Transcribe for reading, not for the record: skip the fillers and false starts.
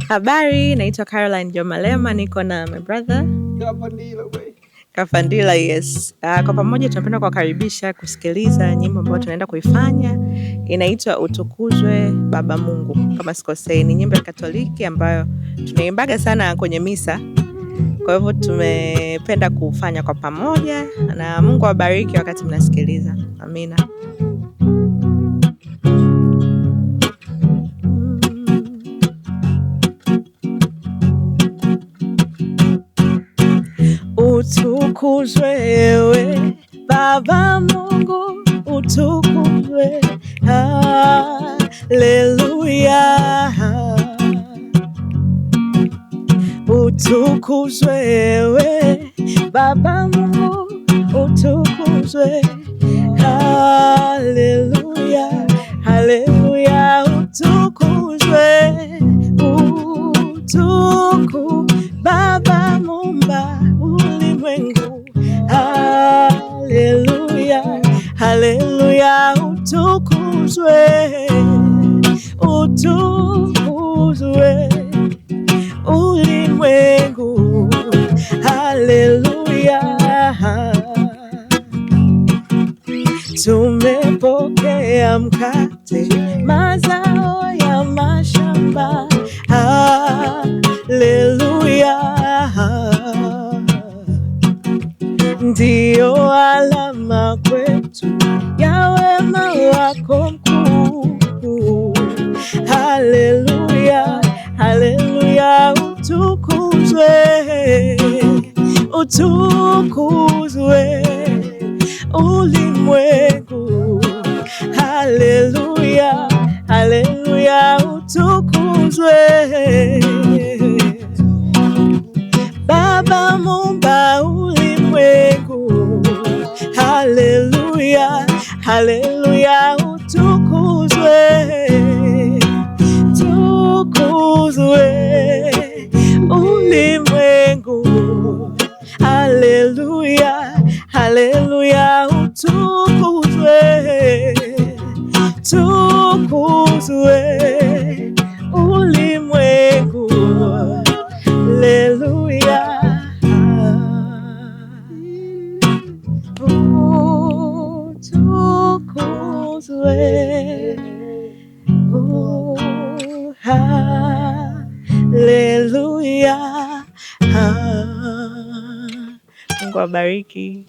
Habari, naitwa Caroline Jomalema, niko na my brother Kafandila. Yes. Kwa pamoja tunapenda kuwakaribisha kusikiliza nyimbo ambayo tunaenda kuifanya. Inaitwa Utukuzwe Baba Mungu, kama sikosei. Ni nyimbo ya Katoliki ambayo tunaimbaga sana kwenye misa. Kwa hivyo tumependa kufanya kwa pamoja, na Mungu awabariki wakati mnasikiliza. Amina. Utukuzwe ewe Baba Mungu, utukuzwe, haleluya. Utukuzwe ewe Baba Mungu, utukuzwe, haleluya, haleluya. Utukuzwe, Baba Muumba ulimwengu, haleluya, haleluya. Utukuzwe, utukuzwe ulimwengu, haleluya. Tumepokea mkate, mazao ya mashamba, haleluya. Ndio alama kwetu ya wema wako mkuu, haleluya, haleluya. Utukuzwe, utukuzwe ulimwengu, haleluya, haleluya. Utukuzwe Baba Muumba ulimwengu, haleluya, haleluya. Utukuzwe, tukuzwe ulimwengu, haleluya, haleluya. Utukuzwe, tukuzwe ulimwengu, haleluya. Utukuzwe, haleluya. Mungu awabariki.